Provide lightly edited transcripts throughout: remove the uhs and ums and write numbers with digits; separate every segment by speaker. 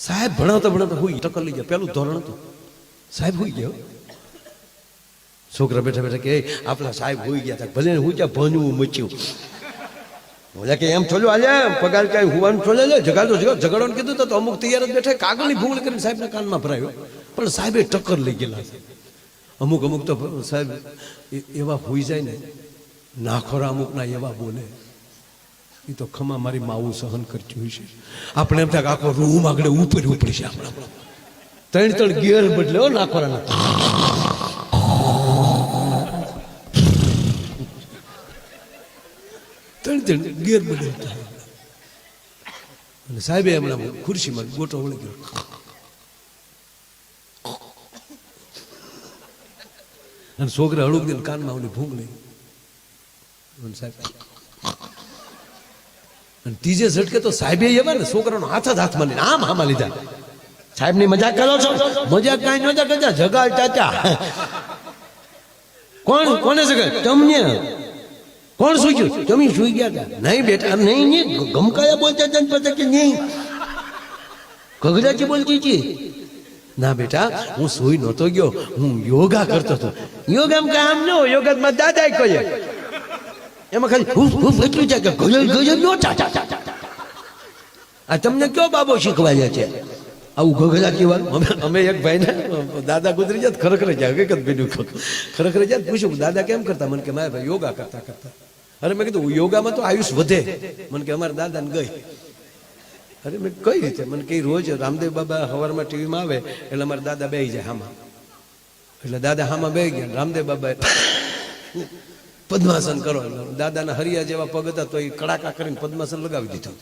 Speaker 1: સાહેબ ભણાવતા ભણાવતા હુઈ ટક્કર લઈ ગયા. પેલું ધોરણ હતું, સાહેબ હુઈ ગયો. છોકરા બેઠા બેઠા કે આપણા સાહેબ હુઈ ગયા હતા. ભલે હું ત્યાં ભણવું મચ્યું. બોલે કે એમ છોલ્યો આજે પગાર કાંઈ હુવાનું છોલે લે જગાડો ઝઘડવાનું કીધું તો અમુક તૈયાર જ બેઠા કાગળની ભૂંગળી કરીને સાહેબના કાનમાં ભરાયો. પણ સાહેબે ટક્કર લઈ ગયેલા છે. અમુક તો સાહેબ એવા હોઈ જાય ને, નાખોરા અમુકના એવા બોલે, એ તો ખમા મારી માવું સહન કરતી હોય છે. આપણે એમ થાય આખો રૂમ આગળ ઉપર ઉપડી છે. આપણા ત્રણ ગિયર બદલે નાખોરાના. ત્રણ ગિયર બદલતા. અને સાહેબે હમણાં ખુરશીમાં ગોટો વળી ગયો. અને છોકરા હળુક દે કાનમાં ઓલી ભૂંગ લઈ સાહેબ. અને ત્રીજે ઝટકે તો સાહેબે એવા ને છોકરાનો હાથ જ હાથમાં લઈને આમ હામાં લીધા. સાહેબ ની મજાક કરો છો? મજાક કાંઈ નહોતા કરતા. જગાડ ચાચા. કોને જગાડ? તમને. કોણ સુઈ ગયું? તમે સુઈ ગયા હતા? નહીં બેટા નહીં. ગમકાયા બોલતા હતા પછી કે નહીં ગગડાથી બોલતી હતી. ના બેટા હું સુઈ નહોતો ગયો, હું યોગા કરતો હતો. યોગામાં કામ ન હોય, યોગામાં દાદા કહે એમાં ખાલી હું એટલું છે કે ગજબ નો આ તમને કયો બાબો શીખવાડ્યા છે આવું ગગડા કેવાનું? અમે એક ભાઈ ને દાદા ગુજરી જાય ખરેખર જાય હકીકત બન્યું ખરેખર જાય પૂછ્યું દાદા કેમ કરતા? મને કે મારા ભાઈ યોગા કરતા. અરે મેં કીધું યોગામાં તો આયુષ વધે. મને કે અમારા દાદાને ગઈ. અરે મેં કઈ રીતે? મને કઈ રોજ રામદેવ બાબા સવારમાં ટીવીમાં આવે એટલે અમારા દાદા બેસી જાય હામાં. એટલે દાદા હામાં બેસી ગયા. રામદેવ બાબા પદ્માસન કરો. દાદાના હરિયા જેવા પગ હતા તો એ કડાકા કરીને પદ્માસન લગાવી દીધું.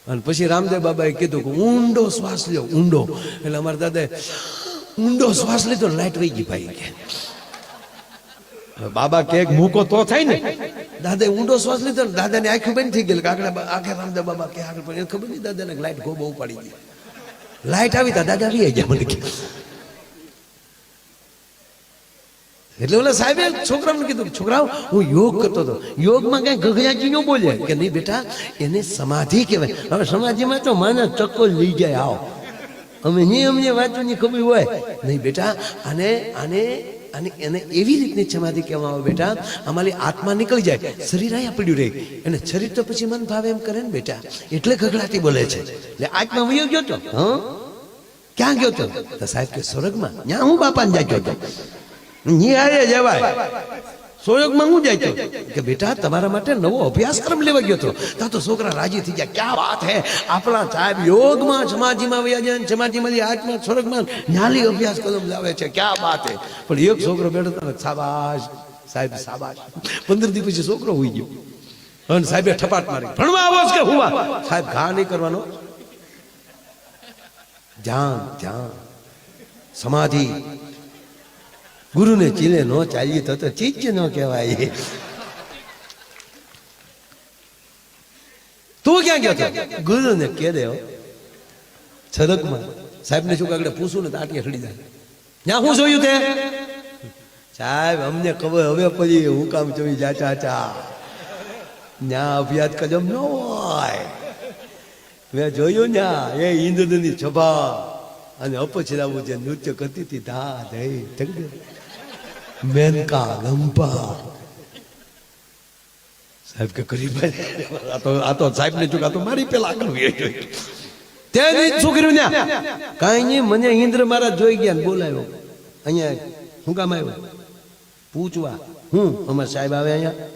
Speaker 1: અને પછી રામદેવ બાબાએ કીધું કે ઊંડો શ્વાસ લ્યો, ઊંડો. એટલે અમારા દાદાએ ઊંડો શ્વાસ લીધો, લાઈટ વહી ગઈ ભાઈ કે. બાબા કે મૂકો તો થાય ને. દાદાએ ઊંડો શ્વાસ લીધો, દાદાને આંખી બંધ થઈ ગઈ. આગળ રામદેવ બાબા કે આગળ પણ ખબર નહીં દાદાને લાઈટ બહુ ઉપાડી ગઈ. લાઈટ આવી તા દાદા આવી ગયા. મને એટલે ઓલા સાહેબે છોકરાઓને કીધું છોકરાઓ હું યોગ કરતો હતો. યોગમાં કઈ ગગયાજી ન બોલે કે નહીં બેટા એને સમાધિ કહેવાય. હવે સમાધિમાં તો માના ચક્કો લઈ જાય. આવો અમે નહીં અમને વાંચવાની ખબર હોય નહીં બેટા. આને આને અને એને એવી રીતની સમાધિ કહેવામાં આવે બેટા અમારી આત્મા નીકળી જાય, શરીર અહીંયા પડ્યું રહે. અને શરીર તો પછી મન ભાવે એમ કરે ને બેટા, એટલે ગગડાટી બોલે છે. એટલે આત્મા વયો ગયો તો ક્યાં ગયો તો સાહેબ કે સ્વર્ગમાં. ત્યાં હું બાપાને જાય હતો જવાય. સોયોગમાં હું જાય કે બેટા તમારા માટે નવો અભ્યાસક્રમ લેવા ગયો હતો. ત્યાં તો છોકરા રાજી થઈ ગયા. ક્યાં વાત હે, આપણા સાહેબ યોગમાં સમાધિમાં વયા જાય, સમાધિમાં આત્મા સ્વર્ગમાં ન્યાલી અભ્યાસક્રમ લાવે છે. ક્યાં વાત હે. પણ એક છોકરો બેઠો હતો શાબાશ સાહેબ શાબાશ. 15 દિવસ પછી છોકરો હોઈ ગયો. અને સાહેબે ઠપાટ મારી ભણવા આવો કે હુવા? સાહેબ ઘા નહીં કરવાનો, ધ્યાન સમાધિ. ગુરુને ચીલે ન ચાલીએ તો ચીજ ન કહેવાય. તું ક્યાં ગયો હતો? ગુરુને કે દે છરકમાં. સાહેબને શું આગળ પૂછું ને તો આટલી હડી જાય. ત્યાં શું જોયું તે? સાહેબ અમને ખબર હવે પછી હું કામ જોઈ જા ચાચા. ત્યાં અભ્યાસ કદમ ન હોય. મેં જોયું ત્યાં એ ઇન્દ્રની સભા અને અપછરાવું જે નૃત્ય કરતી હતી ધા ધઈ મેનકા લંપા. સાહેબ કે કરી આ તો સાહેબ ને ચૂક આ તો મારી પેલા કરવું ત્યાં છોકરી ને કઈ નહીં. મને ઇન્દ્ર મહારાજ જોઈ ગયા ને બોલાવ્યો અહીંયા. શું કામ આવ્યો? પૂછવા. હું અમારા સાહેબ આવે અહીંયા.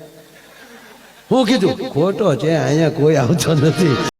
Speaker 1: હું કીધું ખોટો છે, અહીંયા કોઈ આવતો નથી.